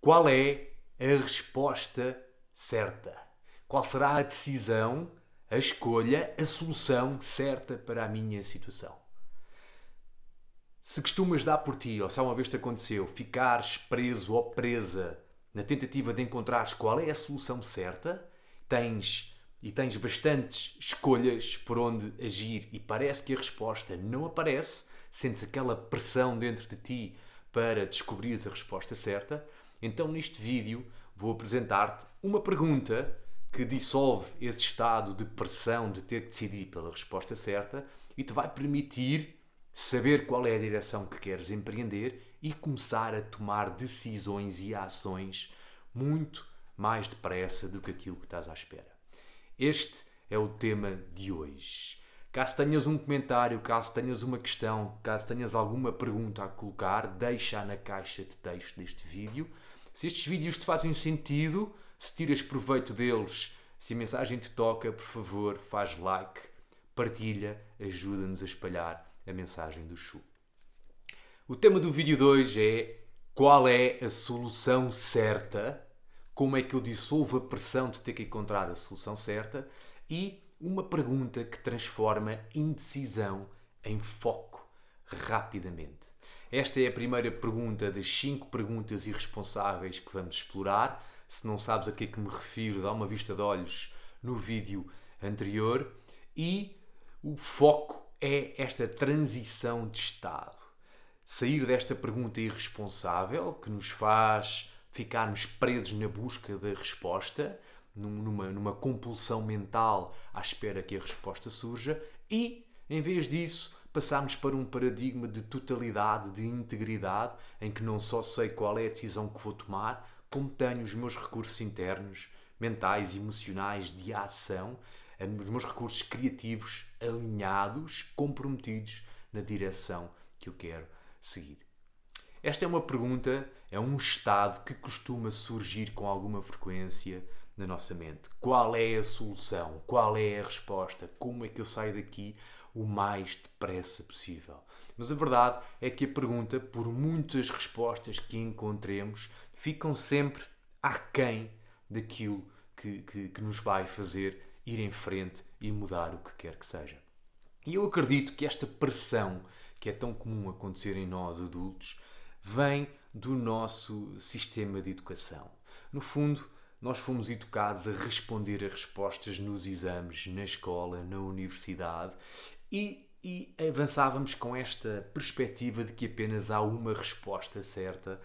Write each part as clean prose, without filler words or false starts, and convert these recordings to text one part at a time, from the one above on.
Qual é a resposta certa? Qual será a decisão, a escolha, a solução certa para a minha situação? Se costumas dar por ti, ou se alguma vez te aconteceu, ficares preso ou presa na tentativa de encontrares qual é a solução certa, tens bastantes escolhas por onde agir e parece que a resposta não aparece, sentes aquela pressão dentro de ti para descobrires a resposta certa, então neste vídeo vou apresentar-te uma pergunta que dissolve esse estado de pressão de ter de decidir pela resposta certa e te vai permitir saber qual é a direção que queres empreender e começar a tomar decisões e ações muito mais depressa do que aquilo que estás à espera. Este é o tema de hoje. Caso tenhas um comentário, caso tenhas uma questão, caso tenhas alguma pergunta a colocar, deixa na caixa de texto deste vídeo. Se estes vídeos te fazem sentido, se tiras proveito deles, se a mensagem te toca, por favor, faz like, partilha, ajuda-nos a espalhar a mensagem do Shu. O tema do vídeo de hoje é qual é a solução certa, como é que eu dissolvo a pressão de ter que encontrar a solução certa e uma pergunta que transforma indecisão em foco rapidamente. Esta é a primeira pergunta das 5 perguntas irresponsáveis que vamos explorar. Se não sabes a que é que me refiro, dá uma vista de olhos no vídeo anterior. E o foco é esta transição de estado. Sair desta pergunta irresponsável que nos faz ficarmos presos na busca da resposta, numa compulsão mental à espera que a resposta surja e, em vez disso, passarmos para um paradigma de totalidade, de integridade, em que não só sei qual é a decisão que vou tomar, como tenho os meus recursos internos, mentais, emocionais, de ação, os meus recursos criativos alinhados, comprometidos na direção que eu quero seguir. Esta é uma pergunta, é um estado que costuma surgir com alguma frequência na nossa mente. Qual é a solução? Qual é a resposta? Como é que eu saio daqui o mais depressa possível? Mas a verdade é que a pergunta, por muitas respostas que encontremos, ficam sempre aquém daquilo que nos vai fazer ir em frente e mudar o que quer que seja. E eu acredito que esta pressão, que é tão comum acontecer em nós adultos, vem do nosso sistema de educação. No fundo, nós fomos educados a responder a respostas nos exames, na escola, na universidade e avançávamos com esta perspectiva de que apenas há uma resposta certa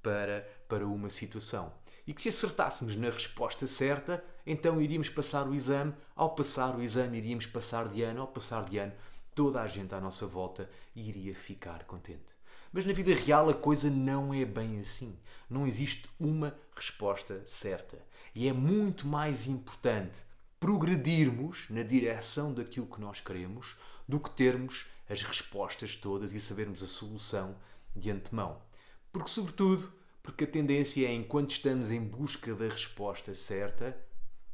para uma situação. E que se acertássemos na resposta certa, então iríamos passar o exame. Ao passar o exame, iríamos passar de ano. Ao passar de ano, toda a gente à nossa volta iria ficar contente. Mas na vida real a coisa não é bem assim. Não existe uma resposta certa. E é muito mais importante progredirmos na direção daquilo que nós queremos do que termos as respostas todas e sabermos a solução de antemão. Porque, sobretudo, porque a tendência é, enquanto estamos em busca da resposta certa,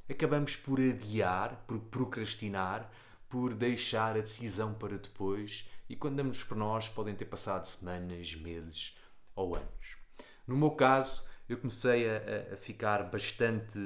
acabamos por adiar, por procrastinar, por deixar a decisão para depois e quando damos por nós podem ter passado semanas, meses ou anos. No meu caso, eu comecei a ficar bastante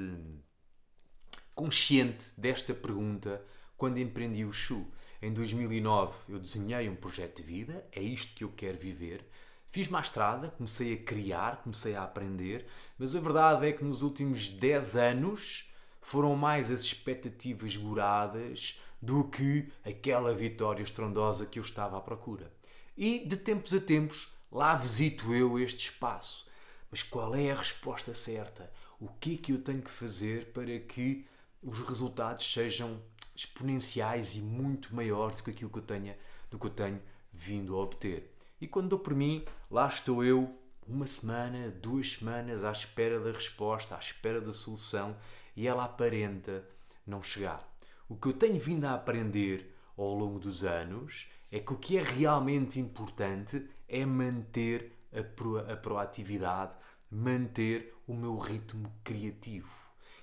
consciente desta pergunta quando empreendi o Shu. Em 2009 eu desenhei um projeto de vida, é isto que eu quero viver. Fiz-me à estrada, comecei a criar, comecei a aprender, mas a verdade é que nos últimos 10 anos foram mais as expectativas goradas do que aquela vitória estrondosa que eu estava à procura. E de tempos a tempos lá visito eu este espaço. Mas qual é a resposta certa? O que é que eu tenho que fazer para que os resultados sejam exponenciais e muito maiores do que aquilo que eu tenho vindo a obter? E quando dou por mim, lá estou eu, uma semana, 2 semanas, à espera da resposta, à espera da solução, e ela aparenta não chegar. O que eu tenho vindo a aprender ao longo dos anos é que o que é realmente importante é manter a proatividade, manter o meu ritmo criativo.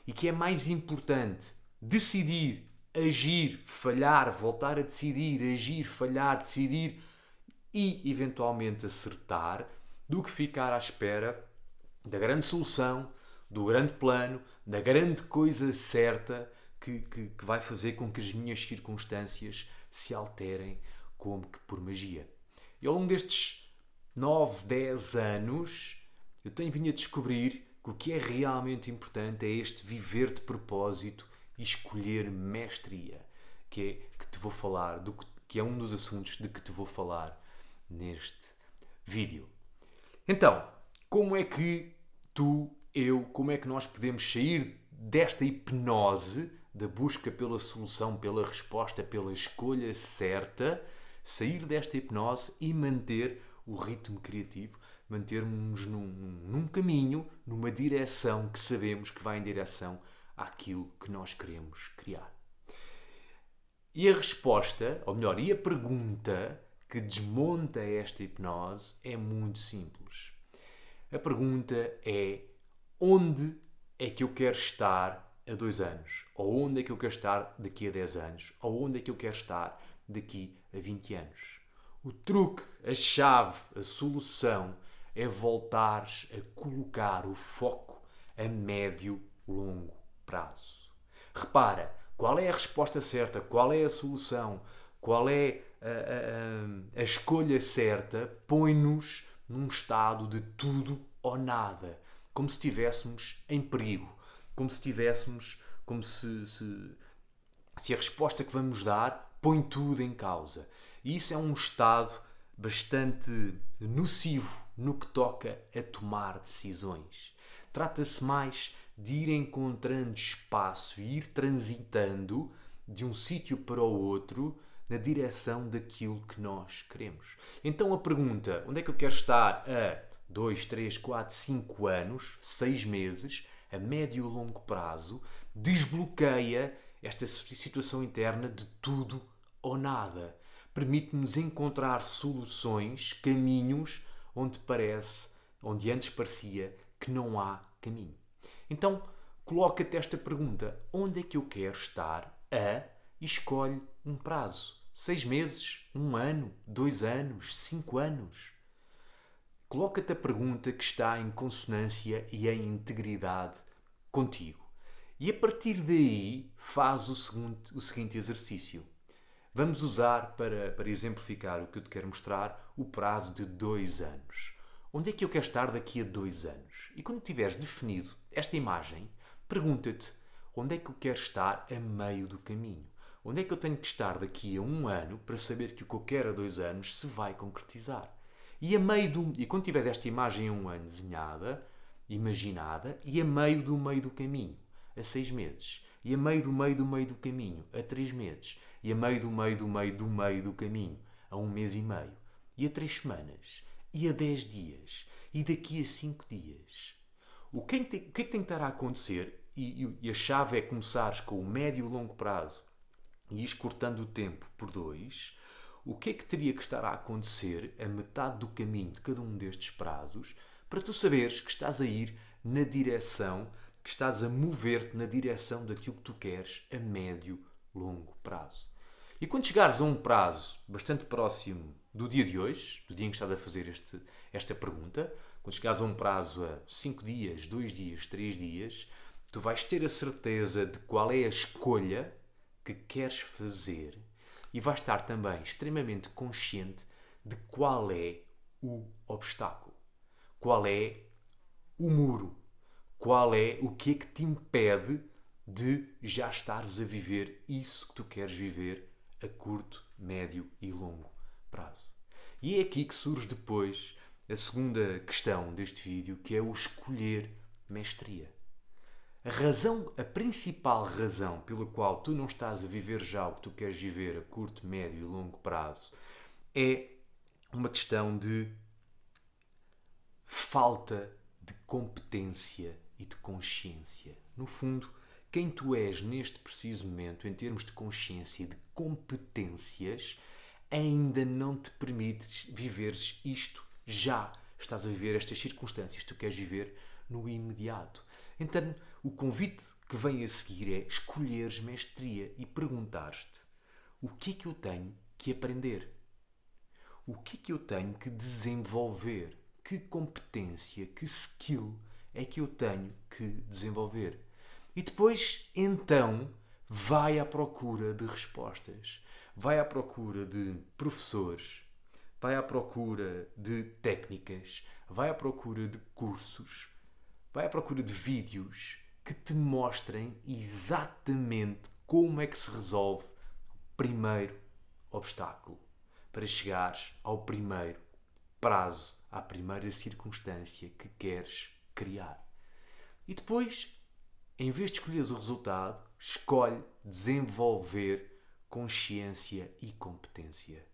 E que é mais importante decidir, agir, falhar, voltar a decidir, agir, falhar, decidir e eventualmente acertar, do que ficar à espera da grande solução, do grande plano, da grande coisa certa que vai fazer com que as minhas circunstâncias se alterem como que por magia. E ao longo destes 9, 10 anos, eu tenho vindo a descobrir que o que é realmente importante é este viver de propósito e escolher mestria, que te vou falar, que é um dos assuntos de que te vou falar neste vídeo. Então, como é que como é que nós podemos sair desta hipnose da busca pela solução, pela resposta, pela escolha certa, sair desta hipnose e manter o ritmo criativo, mantermos num caminho, numa direção que sabemos que vai em direção àquilo que nós queremos criar. E a resposta, ou melhor, e a pergunta que desmonta esta hipnose é muito simples. A pergunta é: onde é que eu quero estar a 2 anos? Ou onde é que eu quero estar daqui a 10 anos? Ou onde é que eu quero estar daqui a 20 anos? O truque, a chave, a solução é voltares a colocar o foco a médio, longo prazo. Repara, qual é a resposta certa? Qual é a solução? Qual é a escolha certa? Põe-nos num estado de tudo ou nada. Como se estivéssemos em perigo. Como se a resposta que vamos dar põe tudo em causa. E isso é um estado bastante nocivo no que toca a tomar decisões. Trata-se mais de ir encontrando espaço e ir transitando de um sítio para o outro na direção daquilo que nós queremos. Então a pergunta, onde é que eu quero estar a 2, 3, 4, 5 anos, 6 meses, a médio e longo prazo, desbloqueia esta situação interna de tudo ou nada. Permite-nos encontrar soluções, caminhos, onde antes parecia que não há caminho. Então, coloca-te esta pergunta: onde é que eu quero estar e escolhe um prazo. 6 meses, 1 ano, 2 anos, 5 anos. Coloca-te a pergunta que está em consonância e em integridade contigo. E a partir daí, faz o seguinte exercício. Vamos usar, para exemplificar o que eu te quero mostrar, o prazo de 2 anos. Onde é que eu quero estar daqui a 2 anos? E quando tiveres definido esta imagem, pergunta-te: onde é que eu quero estar a meio do caminho? Onde é que eu tenho que estar daqui a 1 ano para saber que o que eu quero a 2 anos se vai concretizar? E quando tiveres esta imagem a 1 ano desenhada, imaginada, e a meio do caminho, a 6 meses, e a meio do caminho, a 3 meses, e a meio do caminho, a 1 mês e meio, e a 3 semanas, e a 10 dias, e daqui a 5 dias. O que é que tem que estar a acontecer? E a chave é começares com o médio e longo prazo e ires cortando o tempo por 2. O que é que teria que estar a acontecer a metade do caminho de cada um destes prazos para tu saberes que estás a ir na direção, que estás a mover-te na direção daquilo que tu queres a médio, longo prazo? E quando chegares a um prazo bastante próximo do dia de hoje, do dia em que estás a fazer esta pergunta, quando chegares a um prazo a 5 dias, 2 dias, 3 dias, tu vais ter a certeza de qual é a escolha que queres fazer e vais estar também extremamente consciente de qual é o obstáculo, qual é o muro, o que é que te impede de já estares a viver isso que tu queres viver a curto, médio e longo prazo. E é aqui que surge depois a segunda questão deste vídeo, que é o escolher mestria. A principal razão pela qual tu não estás a viver já o que tu queres viver a curto, médio e longo prazo é uma questão de falta de competência e de consciência. No fundo, quem tu és neste preciso momento, em termos de consciência e de competências, ainda não te permites viveres isto já. Estás a viver estas circunstâncias que tu queres viver no imediato. Então, o convite que vem a seguir é escolheres mestria e perguntares-te: o que é que eu tenho que aprender? O que é que eu tenho que desenvolver? Que competência, que skill é que eu tenho que desenvolver? E depois, então, vai à procura de respostas, vai à procura de professores, vai à procura de técnicas, vai à procura de cursos, vai à procura de vídeos que te mostrem exatamente como é que se resolve o primeiro obstáculo para chegares ao primeiro prazo, à primeira circunstância que queres criar. E depois, em vez de escolheres o resultado, escolhe desenvolver consciência e competência.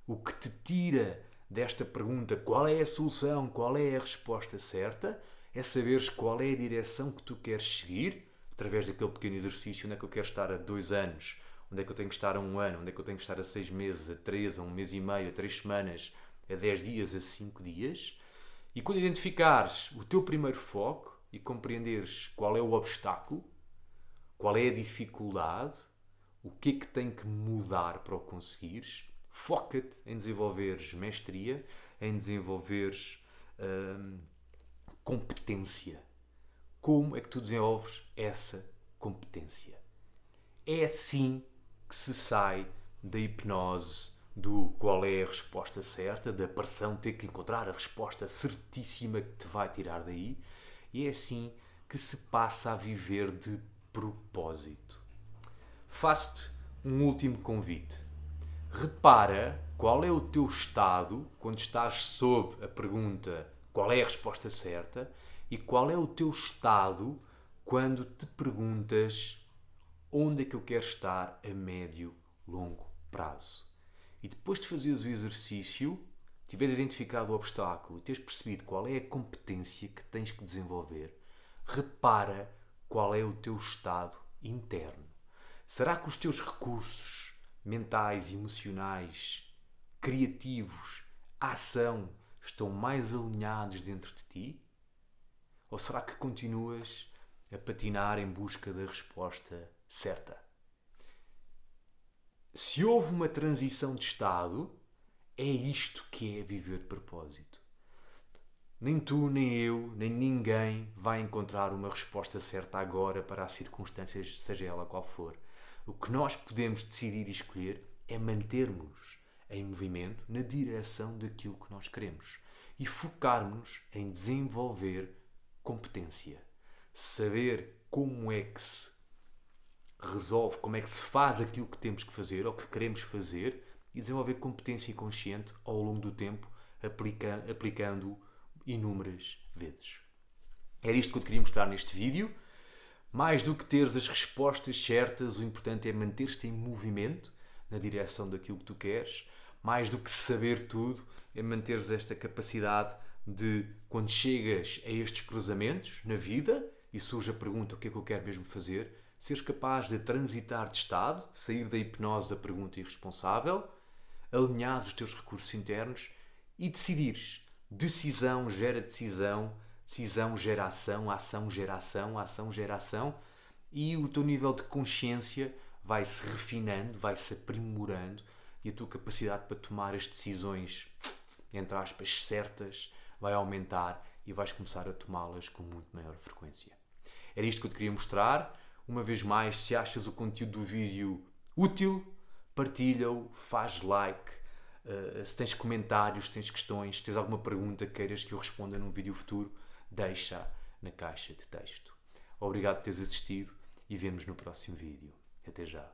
O que te tira desta pergunta, qual é a solução, qual é a resposta certa, é saberes qual é a direção que tu queres seguir, através daquele pequeno exercício, onde é que eu quero estar a 2 anos, onde é que eu tenho que estar a 1 ano, onde é que eu tenho que estar a 6 meses, a 3, a 1 mês e meio, a 3 semanas, a 10 dias, a 5 dias. E quando identificares o teu primeiro foco e compreenderes qual é o obstáculo, qual é a dificuldade, o que é que tem que mudar para o conseguires, foca-te em desenvolveres mestria, em desenvolveres competência. Como é que tu desenvolves essa competência? É assim que se sai da hipnose do qual é a resposta certa, da pressão de ter que encontrar a resposta certíssima que te vai tirar daí, e é assim que se passa a viver de propósito. Faço-te um último convite. Repara qual é o teu estado quando estás sob a pergunta qual é a resposta certa e qual é o teu estado quando te perguntas onde é que eu quero estar a médio, longo prazo. E depois de fazeres o exercício, tiveres identificado o obstáculo e teres percebido qual é a competência que tens que desenvolver, repara qual é o teu estado interno. Será que os teus recursos mentais, emocionais, criativos, a ação, estão mais alinhados dentro de ti? Ou será que continuas a patinar em busca da resposta certa? Se houve uma transição de estado, é isto que é viver de propósito. Nem tu, nem eu, nem ninguém vai encontrar uma resposta certa agora para as circunstâncias, seja ela qual for. O que nós podemos decidir e escolher é mantermos em movimento na direção daquilo que nós queremos e focarmos em desenvolver competência. Saber como é que se resolve, como é que se faz aquilo que temos que fazer ou que queremos fazer e desenvolver competência consciente ao longo do tempo, aplicando inúmeras vezes. Era isto que eu te queria mostrar neste vídeo. Mais do que teres as respostas certas, o importante é manter-te em movimento na direção daquilo que tu queres. Mais do que saber tudo, é manteres esta capacidade de, quando chegas a estes cruzamentos na vida e surge a pergunta o que é que eu quero mesmo fazer, seres capaz de transitar de estado, sair da hipnose da pergunta irresponsável, alinhar os teus recursos internos e decidires. Decisão gera decisão, decisão gera ação, ação gera ação, ação gera ação, e o teu nível de consciência vai-se refinando, vai-se aprimorando e a tua capacidade para tomar as decisões, entre aspas, certas, vai aumentar e vais começar a tomá-las com muito maior frequência. Era isto que eu te queria mostrar. Uma vez mais, se achas o conteúdo do vídeo útil, partilha-o, faz like. Se tens comentários, se tens questões, se tens alguma pergunta que queiras que eu responda num vídeo futuro, deixa na caixa de texto. Obrigado por teres assistido e vemo-nos no próximo vídeo. Até já.